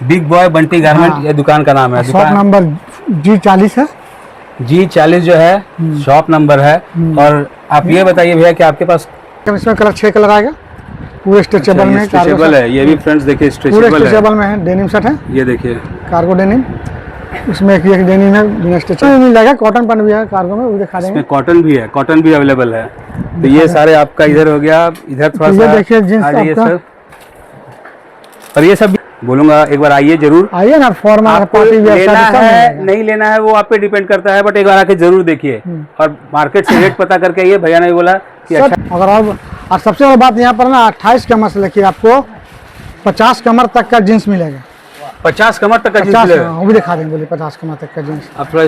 Big boy Bunty garment, ये दुकान का नाम है। शॉप नंबर G40 है। G40 जो है शॉप नंबर है। और आप ये बताइए भैया कि आपके पास इसमें कलर 6 कलर आएगा, पूरे स्ट्रेचेबल में। स्ट्रेचेबल है, ये भी फ्रेंड्स देखिए स्ट्रेचेबल में है। डेनिम सेट है, ये देखिए कार्गो डेनिम। इसमें एक डेनिम है, बिना स्ट्रेचेबल मिल जाएगा। कॉटन पैंट भी है कार्गो में, वो दिखा देंगे। इसमें कॉटन भी है, कॉटन भी अवेलेबल है। तो ये सारे आपका इधर हो गया। इधर थोड़ा सा देखिए जींस आपका, और ये सब बोलूंगा एक बार आइए जरूर, आइए ना। फॉर्मल पार्टी लेना है नहीं लेना है वो आप पे डिपेंड करता है, बट एक बार आके जरूर देखिए और मार्केट से रेट पता करके आइए। भैया ने बोला कि अच्छा। अगर आप और सबसे बड़ी बात यहाँ पर ना 28 कमर से लेके आपको 50 कमर तक का जींस मिलेगा। 50 कमर तक का जींस मिलेगा, वो भी दिखा देंगे। बोलिए 50 कमर तक का जींस। आप थोड़ा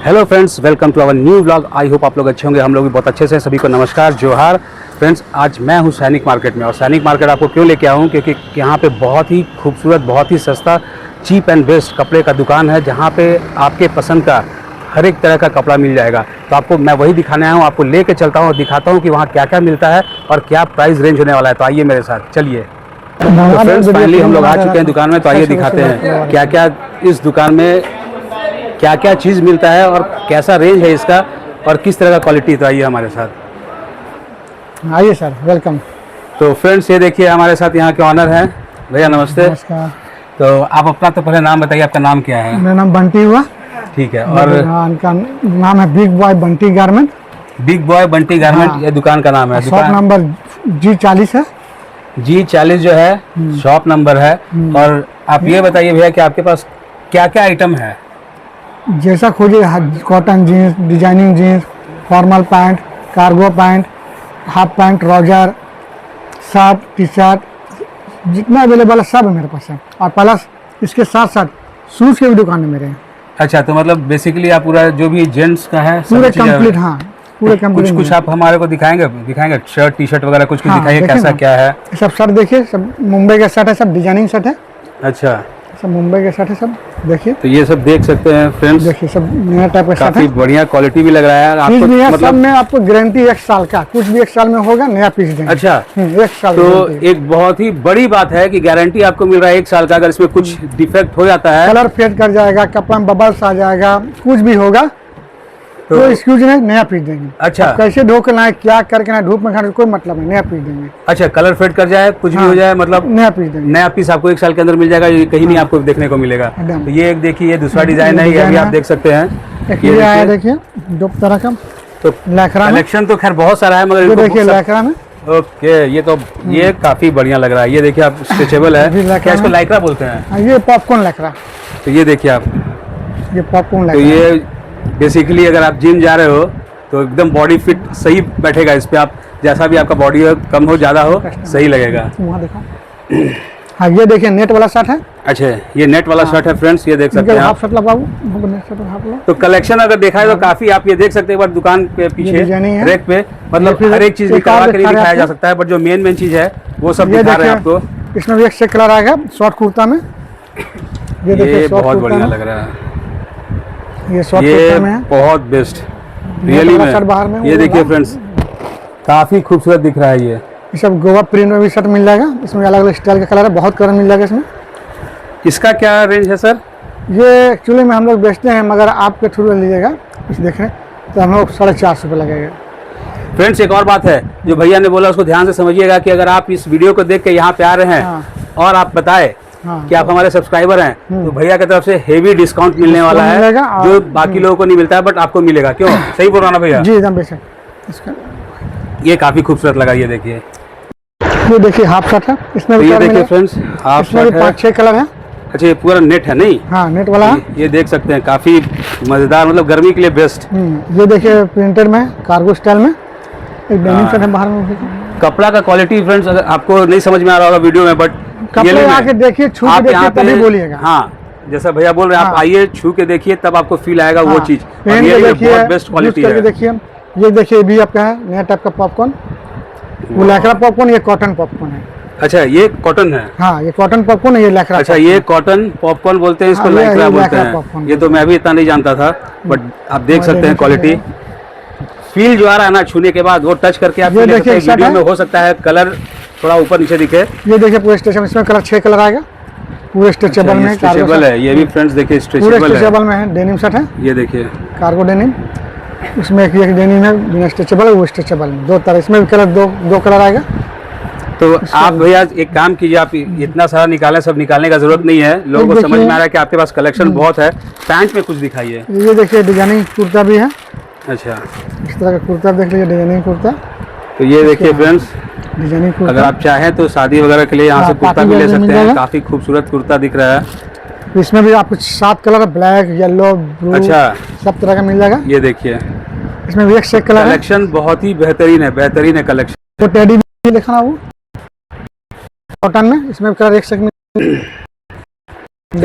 hello friends, welcome to our new vlog. I hope आप लोग अच्छे होंगे, हम लोग भी बहुत अच्छे से। सभी को नमस्कार, जोहार फ्रेंड्स। आज मैं हूं सैनिक मार्केट में, और सैनिक मार्केट आपको क्यों लेके आया हूं, क्योंकि यहाँ पे बहुत ही खूबसूरत, बहुत ही सस्ता, चीप एंड बेस्ट कपड़े का दुकान है, जहाँ पे आपके पसंद का हर एक तरह का कपड़ा मिल जाएगा। तो आपको मैं वही दिखाने आया हूँ, आपको लेके चलता हूँ और दिखाता हूँ कि वहाँ क्या क्या मिलता है और क्या प्राइस रेंज होने वाला है। तो आइए मेरे साथ, चलिए। तो फ्रेंड्स फाइनली हम लोग आ चुके हैं दुकान में, तो आइए दिखाते हैं क्या क्या इस दुकान में क्या क्या चीज़ मिलता है और कैसा रेंज है इसका और किस तरह का क्वालिटी। तो आइए हमारे साथ, आइए सर, वेलकम। तो फ्रेंड्स ये देखिए हमारे साथ यहाँ के ऑनर हैं। भैया नमस्ते। नमस्कार। तो आप अपना तो पहले नाम बताइए, आपका नाम क्या है? मेरा नाम बंटी हुआ। ठीक है। और इनका नाम है big boy Bunty garment. Big boy Bunty garment, ये दुकान का नाम है। शॉप नंबर G40 है। G40 जो है शॉप नंबर है। और आप ये बताइए भैया कि आपके पास क्या क्या आइटम है? जैसा खोजिए, cotton jeans, designing jeans, formal pant, cargo pant, half pant, trouser, shirt, T shirt, जितना अवेलेबल है सब है मेरे पास है। और प्लस इसके साथ साथ शूज़ की भी दुकान है मेरे। अच्छा, तो मतलब बेसिकली आप पूरा जो भी जेंट्स का है पूरे कंप्लीट, हाँ पूरे कंप्लीट। कुछ आप हमारे को दिखाएंगे शर्ट टी शर्ट वगैरह कुछ दिखाइए, कैसा क्या है? सब शर्ट देखिए, सब मुंबई का शर्ट है, सब डिजाइनिंग शर्ट है। अच्छा, सब मुंबई के शर्ट है, सब देखिए। तो ये सब देख सकते हैं फ्रेंड्स, देखिए सब नया टाइप का शर्ट है। काफी बढ़िया क्वालिटी भी लग रहा है आपको। मतलब सब में आपको गारंटी 1 साल का, कुछ भी 1 साल में होगा नया पीस देंगे। अच्छा, 1 साल। तो एक बहुत ही बड़ी बात है कि गारंटी आपको मिल रहा है 1 साल का। अगर इसमें कुछ डिफेक्ट हो जाता है, कलर फेड कर जाएगा, कपड़ा में बबल्स आ जाएगा, कुछ भी होगा तो एक्सक्यूज नहीं, नया पीस देंगे। अच्छा, कैसे धो के लाए, क्या करके ना, धूप में खाने कोई मतलब नहीं, नया पीस देंगे। अच्छा, कलर फेड कर जाए, कुछ भी हो जाए, मतलब नया पीस देंगे। नया पीस आपको 1 साल के अंदर मिल जाएगा, ये कहीं नहीं आपको देखने को मिलेगा। तो ये एक देखिए, ये दूसरा डिजाइन है, ये भी आप देख सकते हैं। ये आया देखिए, दो तरह का। तो लैकरा कलेक्शन तो खैर बहुत सारा है, मगर देखिए लैकरा में। ओके, ये तो ये काफी बढ़िया लग रहा है। ये देखिए आप, स्ट्रेचेबल है, क्या इसको लाइक्रा बोलते हैं? ये पॉपकॉर्न लैकरा। तो ये देखिए आप, ये पॉपकॉर्न तो लैकरा। ये बेसिकली अगर आप जिम जा रहे हो तो एकदम बॉडी फिट सही बैठेगा इस पे। आप जैसा भी आपका बॉडी हो, कम हो ज्यादा हो, सही लगेगा। वहाँ देखो, हाँ ये देखिए नेट वाला शर्ट है। अच्छा, ये नेट वाला शर्ट है फ्रेंड्स, ये देख सकते हैं आप। तो कलेक्शन अगर देखा है तो काफी, आप ये देख सकते हैं एक बार दुकान के पीछे रैक पे, मतलब हर एक चीज निकाल के दिखाया जा सकता है, बट जो मेन चीज है वो सब दिखा रहे हैं आपको। इसमें भी एक से कलर आएगा, शॉर्ट कुर्ता में। ये देखिए बहुत बढ़िया लग रहा है, ये शॉर्ट कुर्ता में है, बहुत बेस्ट रियली में। ये देखिए फ्रेंड्स, काफी खूबसूरत दिख रहा है। ये सब गोवा प्रिंट में भी शर्ट मिल जाएगा, इसमें अलग अलग स्टाइल का कलर है, बहुत कलर मिल जाएगा इसमें। इसका क्या रेंज है सर? ये एक्चुअली में हम लोग बेचते हैं, मगर आपके थ्रू लीजिएगा कुछ देख रहे हैं तो हम लोग 450 रुपये लगेगा। फ्रेंड्स एक और बात है जो भैया ने बोला, उसको ध्यान से समझिएगा कि अगर आप इस वीडियो को देख के यहाँ पे आ रहे हैं और आप बताए कि आप हमारे सब्सक्राइबर हैं, तो भैया की तरफ से हेवी डिस्काउंट मिलने वाला है, जो बाकी लोगों को नहीं मिलता है, बट आपको मिलेगा। क्यों, सही बोल रहा ना भैया? जी एकदम बेशक। इसका ये काफी खूबसूरत लगा, ये देखिए। ये देखिए हाफ शर्ट है, इसमें भी देखिए फ्रेंड्स, हाफ शर्ट है, 5-6 कलर है। अच्छा, ये पूरा नेट है? नहीं, हाँ नेट वाला है। ये देख सकते हैं, काफी मजेदार, मतलब गर्मी के लिए बेस्ट। ये देखिए प्रिंटेड में, कार्गो स्टाइल में, एक डेनिम शर्ट है बाहर में। कपड़ा का क्वालिटी फ्रेंड्स अगर आपको नहीं समझ में आ रहा होगा वीडियो में, बट कपड़े आके देखिए, छू के देखिए, तभी बोलिएगा। हाँ, जैसा भैया बोल रहे हैं, आप आइए छू के देखिए, तब आपको फील आएगा वो चीज। ये बहुत बेस्ट क्वालिटी है। देखिए, ये देखिए भी आपका है नया टाइप का पॉपकॉर्न, वो लैकरा पॉपकॉर्न, ये कॉटन पॉपकॉर्न है। अच्छा ये कॉटन है। हाँ ये कॉटन पॉपकॉर्न, ये लैक्रा। अच्छा ये कॉटन पॉपकॉर्न बोलते हैं इसको, हाँ, ये लाइक्रा बोलते लैक्रा पॉपकॉर्न हैं। ये तो मैं भी इतना नहीं जानता था, बट आप देख सकते हैं क्वालिटी, फील जो आ रहा है ना छूने के बाद, वो टच करके आप ये ले सकते देखिए हैं। शर्ट वीडियो है। में हो सकता है कलर थोड़ा ऊपर नीचे दिखे। ये देखिए पूरे स्ट्रेचेबल, इसमें कलर 6 कलर आएगा, पूरे स्ट्रेचेबल में। स्ट्रेचेबल है ये भी फ्रेंड्स, देखिए पूरे स्ट्रेचेबल है। स्ट्रेचेबल में है, डेनिम शर्ट है, ये देखिए कार्गो डेनिम। इसमें एक डेनिम है बिना स्ट्रेचेबल, वो स्ट्रेचेबल में दो तरह, इसमें भी कलर दो कलर आएगा। तो आप भैया एक काम कीजिए, आप इतना सारा निकालें, सब निकालने का जरूरत नहीं है। लोगों को समझ में आ रहा है कि आपके पास कलेक्शन बहुत है। पैंट में कुछ दिखाइए। ये देखिए डिजाइनिंग कुर्ता भी है, अच्छा इस तरह का कुर्ता देख लीजिए, डिजाइनिंग कुर्ता। तो ये देखिए फ्रेंड्स, डिजाइनिंग अगर कुर्ता, आप चाहें तो शादी वगैरह के लिए यहाँ से हाँ, कुर्ता पार्टी भी ले वेयर में सकते मिल हैं। जाएगा। काफी खूबसूरत कुर्ता दिख रहा है। इसमें भी आपको 7 कलर, ब्लैक, येलो, ब्लू, अच्छा सब तरह का मिल जाएगा। ये देखिए इसमें भी एक से एक कलर है। कलेक्शन बहुत ही बेहतरीन है, बेहतरीन है कलेक्शन। तो टेडी भी देखना वो कॉटन में, इसमें भी कलर एक से एक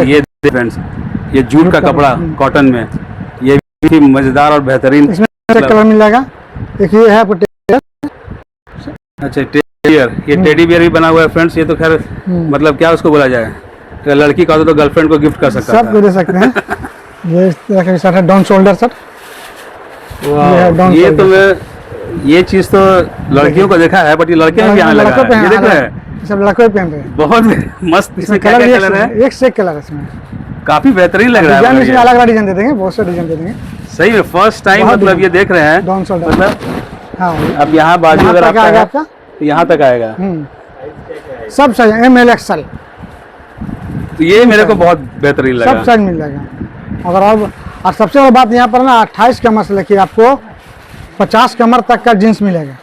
ये फ्रेंड्स, ये जूट का कपड़ा कॉटन में, ये भी मजेदार और बेहतरीन। इसमें एक कलर मिल जाएगा। एक ये है आपको अच्छा टेडी बियर, ये टेडी बियर भी बना हुआ है फ्रेंड्स। ये तो खैर मतलब क्या उसको बोला जाए, तो लड़की का तो गर्लफ्रेंड को गिफ्ट कर सकता सब को दे सकते हैं। ये इस तरह का शर्ट है, डाउन शोल्डर शर्ट। है। ये तो मैं ये चीज तो लड़कियों को देखा है, बट ये लड़के भी आने लगा है। ये देख रहे हैं, सब लड़के पहन रहे हैं। बहुत मस्त। इसमें क्या कलर क्या भी कलर है? एक से एक कलर है इसमें। काफी बेहतरीन लग रहा डिजाइन है। इसमें अलग अलग डिजाइन दे देंगे, बहुत से डिजाइन दे देंगे। सही में फर्स्ट टाइम बहुत मतलब ये देख रहे हैं। डाउन शोल्डर, मतलब हाँ अब यहाँ बाजू यहाँ अगर तक आएगा आपका आपका। है तो यहाँ तक आएगा। सब साइज ML XL तो ये मेरे को बहुत बेहतरीन सब लगा। साइज मिल जाएगा। अगर और सबसे बड़ी बात यहाँ पर ना 28 कमर से लेके आपको 50 कमर तक का जींस मिलेगा।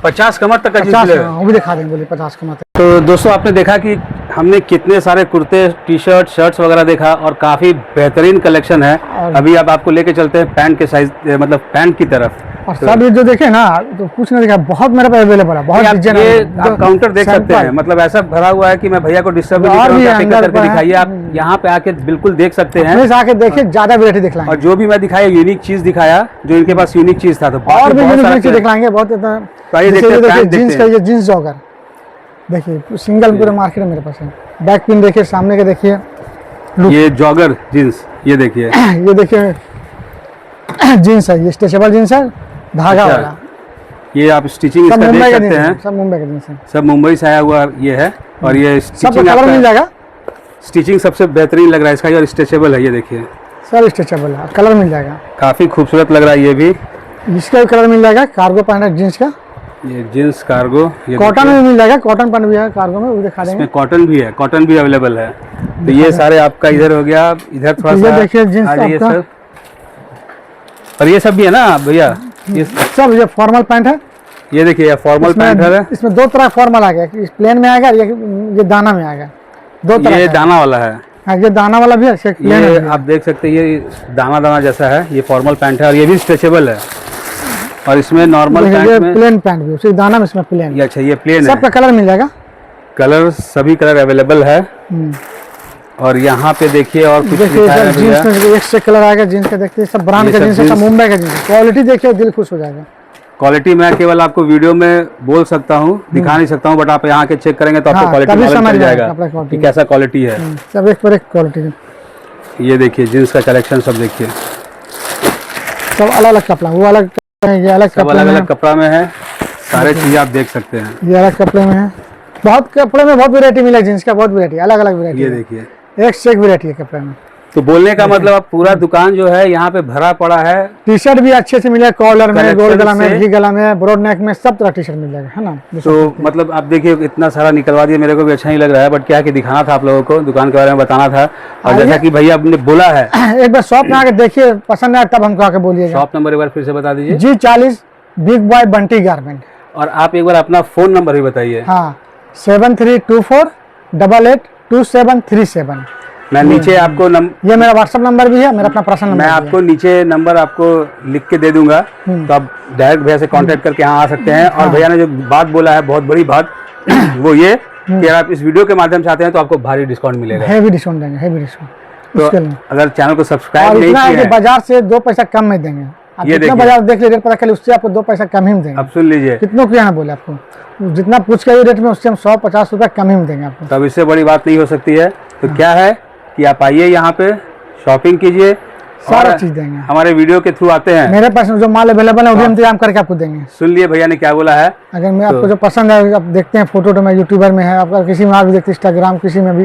50 कमर तक का जींस 50, मिलेगा। वो भी दिखा देंगे, बोलिए 50 कमर तक। तो दोस्तों आपने देखा कि हमने कितने सारे कुर्ते, टी शर्ट, शर्ट्स वगैरह देखा और काफी बेहतरीन कलेक्शन है। अभी अब आपको लेके चलते हैं पैंट के साइज, मतलब पैंट की तरफ। और सब ये जो देखे ना तो कुछ नहीं दिखा, बहुत मेरे पास अवेलेबल है, बहुत आप डिजाइन ये है। आप काउंटर देख सकते हैं, मतलब ऐसा भरा हुआ है कि मैं भैया को डिस्टर्ब नहीं और भी करूंगा, अंदर करके पर है। दिखाइए। आप यहाँ पे आके बिल्कुल देख सकते हैं। प्लीज आके देखिए, ज्यादा वैरायटी दिखलाएंगे। और जो भी मैं दिखाया यूनिक चीज दिखाया, जो इनके पास यूनिक चीज था। तो और भी बहुत सारा यूनिक दिखलाएंगे बहुत। आइए देखते हैं, पैंट देखते जींस का, हैं। ये जींस जॉगर देखिए, सिंगल पूरे मार्केट में मेरे पास है। बैक पिन देखिए, सामने के देखिए, ये जॉगर जींस, ये देखिए। ये देखिए जींस है, ये स्ट्रेचेबल जींस है, धागा अच्छा, वाला। ये आप स्टिचिंग सब इसका मुंबई देख का सकते जींस है, हैं। सब मुंबई का जींस है। सब मुंबई से आया हुआ ये है। और ये सब स्टिचिंग कलर मिल जाएगा, स्टिचिंग सबसे बेहतरीन लग रहा है इसका, और स्ट्रेचेबल है। ये देखिए सब स्ट्रेचेबल है, कलर मिल जाएगा। काफी खूबसूरत लग रहा है ये भी। इसका भी कलर मिल जाएगा। कार्गो पैंट है जींस का, ये जींस कार्गो, ये कॉटन देखिए। में भी मिल जाएगा, कॉटन पैंट भी है कार्गो में, वो दिखा देंगे। इसमें कॉटन भी है, कॉटन भी अवेलेबल है। तो ये सारे आपका इधर हो गया। इधर थोड़ा ये सा देखिए जींस आ जाइए आपका। सर। और ये सब भी है ना भैया, ये सब ये फॉर्मल पैंट है। ये देखिए फॉर्मल पैंट है। इसमें दो तरह फॉर्मल आ गया, प्लेन में आएगा, ये दाना में आएगा, दो तरह ये का। दाना वाला है। हाँ, ये दाना वाला भी है, प्लेन ये है। आप देख सकते हैं, ये दाना दाना जैसा है। ये फॉर्मल पैंट है और ये भी स्ट्रेचेबल है। और इसमें नॉर्मल ये पैंट में प्लेन पैंट भी, उसी दाना में इसमें प्लेन। ये अच्छा ये प्लेन है। सबका कलर मिल जाएगा। कलर सभी कलर अवेलेबल है। और यहाँ पे देखिए और कुछ देखिए लिखा है सर, भैया। जींस में एक से कलर आएगा जींस का, देखते हैं सब ब्रांड ये का सब जींस है, सब जीन्स। मुंबई का जींस है। क्वालिटी देखिए, दिल खुश हो जाएगा। क्वालिटी मैं केवल आपको वीडियो में बोल सकता हूँ, दिखा नहीं सकता हूँ, बट आप यहाँ के चेक करेंगे तो आपको हाँ, क्वालिटी तभी मालूम समझ चल में आएगा जाएगा कपड़ा quality। कि कैसा क्वालिटी है। सब एक पर एक क्वालिटी, ये देखिए जींस का कलेक्शन सब देखिए, सब अलग अलग कपड़ा, वो अलग है, ये अलग सब कपड़े अलग में अलग है, कपड़ा में है। सारे चीजें आप देख सकते हैं। ये अलग कपड़े में है। बहुत कपड़े में बहुत वैरायटी मिला जींस का, बहुत वैरायटी, अलग अलग ये वैरायटी, देखिए, एक से एक वैरायटी है कपड़े में। तो बोलने का मतलब आप पूरा दुकान जो है यहाँ पे भरा पड़ा है। टी शर्ट भी अच्छे से मिलेगा, कॉलर में, Collection गोल गला में, से- भी गला में, ब्रॉड नेक में, सब तरह टी शर्ट मिल जाएगा, है ना। तो मतलब आप देखिए इतना सारा निकलवा दिया, मेरे को भी अच्छा नहीं लग रहा है, बट क्या है कि दिखाना था आप लोगों को, दुकान के बारे में बताना था। और आइए। जैसा कि भैया आपने बोला है, एक बार शॉप में आके देखिए, पसंद आए तब हमको आके बोलिएगा। शॉप नंबर एक बार फिर से बता दीजिए। G40 big boy Bunty garment. और आप एक बार अपना फोन नंबर भी बताइए। हाँ, 7324882737। मैं नीचे आपको ये मेरा व्हाट्सएप नंबर भी है, मेरा अपना पर्सनल नंबर मैं भी है। आपको नीचे नंबर आपको लिख के दे दूंगा, तो आप डायरेक्ट भैया से कांटेक्ट करके यहाँ आ सकते हैं। और भैया ने जो बात बोला है, बहुत बड़ी बात, वो ये कि आप इस वीडियो के माध्यम से आते हैं तो आपको भारी डिस्काउंट मिलेगा। हेवी डिस्काउंट देंगे, हेवी डिस्काउंट। तो अगर चैनल को और सब्सक्राइब नहीं इतना है किया कि है, बाजार से 2 पैसा कम में देंगे। आप ये जितना देखिए। बाजार देख लीजिए, रेट पता चले, उससे आपको 2 पैसा कम ही में देंगे। अब सुन लीजिए, कितनों क्या बोले आपको, जितना पूछ के रेट में उससे हम 100-50 रुपये कम ही में देंगे आपको। तब इससे बड़ी बात नहीं हो सकती है। तो क्या है कि आप आइए यहाँ पे, शॉपिंग कीजिए, सारा और चीज़ देंगे। हमारे वीडियो के थ्रू आते हैं। मेरे पास जो माल अवेलेबल है वो भी इंतजाम करके आपको देंगे। सुन लिए भैया ने क्या बोला है। अगर मैं आपको जो पसंद है, आप देखते हैं फोटो तो मैं यूट्यूबर में है, आपका किसी में आप भी देखते हैं, इंस्टाग्राम किसी में भी,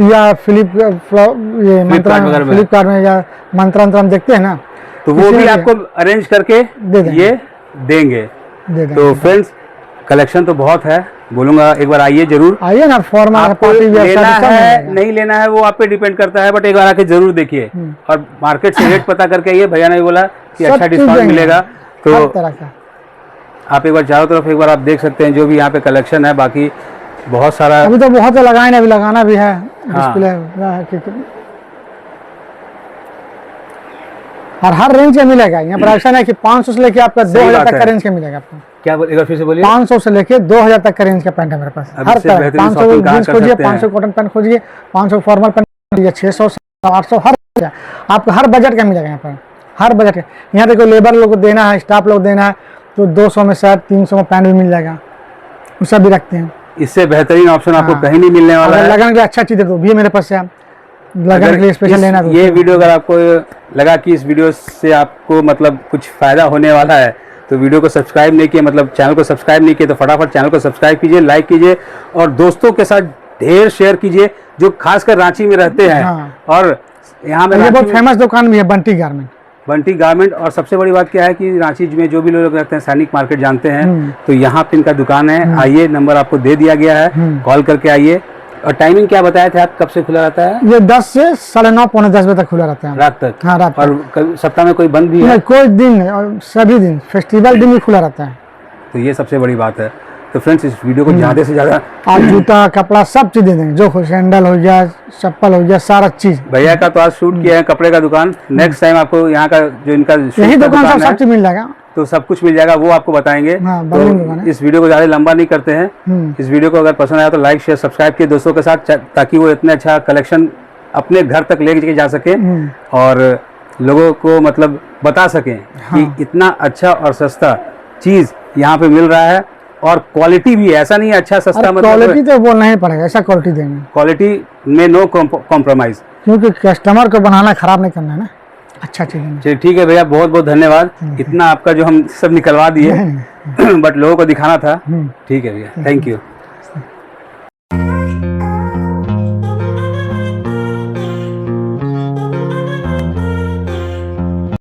या ये वगैरह में। फ्लिपकार्ट में या मंत्रा में देखते हैं ना, तो वो किसी भी में आपको अरेंज करके दे देंगे। ये देंगे। दे देंगे। तो फ्रेंड्स, कलेक्शन तो बहुत है, बोलूंगा एक बार आइए जरूर। आइए ना, फॉर्मल आपको पार्टी वेयर लेना सब है मिलेगा। नहीं लेना है वो आप पे डिपेंड करता है, बट एक बार आके जरूर देखिए, और मार्केट से रेट पता करके आइए। भैया ने बोला कि सब अच्छा चीज़ डिस्काउंट देंगे, मिलेगा, हर तो तरह का। आप एक बार चारों तरफ एक बार आप देख सकते हैं जो भी यहाँ पे कलेक्शन है। बाकी बहुत सारा अभी तो बहुत लगाए, अभी लगाना भी है हाँ। डिस्प्ले। और हर रेंज का मिलेगा यहाँ पर। ऐसा नहीं कि 500 से लेके आपका सही 2000 बात तक है। का रेंज का मिलेगा आपको। क्या एक बार फिर से बोलिए। 500 से लेके 2000 तक का रेंज का पैंट है मेरे पास, अब हर इससे तरह। बेहतरीन 500 शॉपिंग कहाँ जींस कर खोजिए, सकते हैं? 500 कॉटन पैंट खोजिए, 500 फॉर्मल पैंट खोजिए, 600 800 हर तरह। आपको हर बजट का मिलेगा यहाँ पर, हर बजट का। यहाँ देखो, लेबर लोग को देना है, स्टाफ लोग देना है, तो 200 में शर्ट, 300 में पैंट भी मिल जाएगा, वो सब भी रखते हैं। इससे बेहतरीन ऑप्शन आपको हाँ। कहीं नहीं मिलने वाला अगर है। लगन के लिए अच्छा चीज़ है तो भी मेरे पास है, लगन अगर के लिए स्पेशल लेना तो ये वीडियो अगर आपको लगा कि इस वीडियो से आपको मतलब कुछ फायदा होने वाला है, तो वीडियो को सब्सक्राइब नहीं किया, मतलब चैनल को सब्सक्राइब नहीं किया, तो फटाफट चैनल को सब्सक्राइब कीजिए, लाइक कीजिए, और दोस्तों के साथ ढेर शेयर कीजिए जो खासकर रांची में रहते हैं। हाँ। और यहाँ में ये रांची बहुत में फेमस दुकान भी है, बंटी गारमेंट। बंटी गारमेंट। और सबसे बड़ी बात क्या है कि रांची में जो भी लोग रहते हैं सैनिक मार्केट जानते हैं, तो यहाँ पे इनका दुकान है। आइए, नंबर आपको दे दिया गया है, कॉल करके आइए। और टाइमिंग क्या बताया था आप, कब से खुला रहता है? ये 10 से 9:30 पौने 10 बजे तक खुला रहता है। रात तक? हाँ, रात तक। और सप्ताह में कोई बंद भी है? नहीं, कोई दिन नहीं, और सभी दिन, फेस्टिवल दिन भी खुला रहता है। तो ये सबसे बड़ी बात है। तो फ्रेंड्स, इस वीडियो को ज़्यादा से ज़्यादा, आप जूता कपड़ा सब चीज़ दे देंगे, जो हो, सैंडल हो गया, चप्पल हो गया, सारा चीज़। भैया का तो आज शूट किया है कपड़े का दुकान। नेक्स्ट टाइम आपको यहाँ का जो इनका शूट यही का दुकान सब है, सब चीज़ मिल जाएगा। तो सब कुछ मिल जाएगा, वो आपको बताएंगे। हाँ, बड़ी दुकान तो है। इस वीडियो को ज़्यादा लंबा नहीं करते हैं। इस वीडियो को अगर पसंद आया तो लाइक शेयर सब्सक्राइब किए दोस्तों के साथ, ताकि वो इतने अच्छा कलेक्शन अपने घर तक लेके जा सके और लोगों को मतलब बता सकें कि इतना अच्छा और सस्ता चीज़ यहाँ पे मिल रहा है, और क्वालिटी भी है। ऐसा नहीं है अच्छा सस्ता, मतलब क्वालिटी तो बोलना ही पड़ेगा, ऐसा क्वालिटी देंगे, क्वालिटी में नो कॉम्प्रोमाइज़। क्योंकि कस्टमर को बनाना, खराब नहीं करना है ना, अच्छा चीज़ देना। चलिए ठीक है भैया, बहुत बहुत धन्यवाद। इतना आपका जो हम सब निकलवा दिए, बट लोगों को दिखाना था। ठीक है भैया, थैंक यू।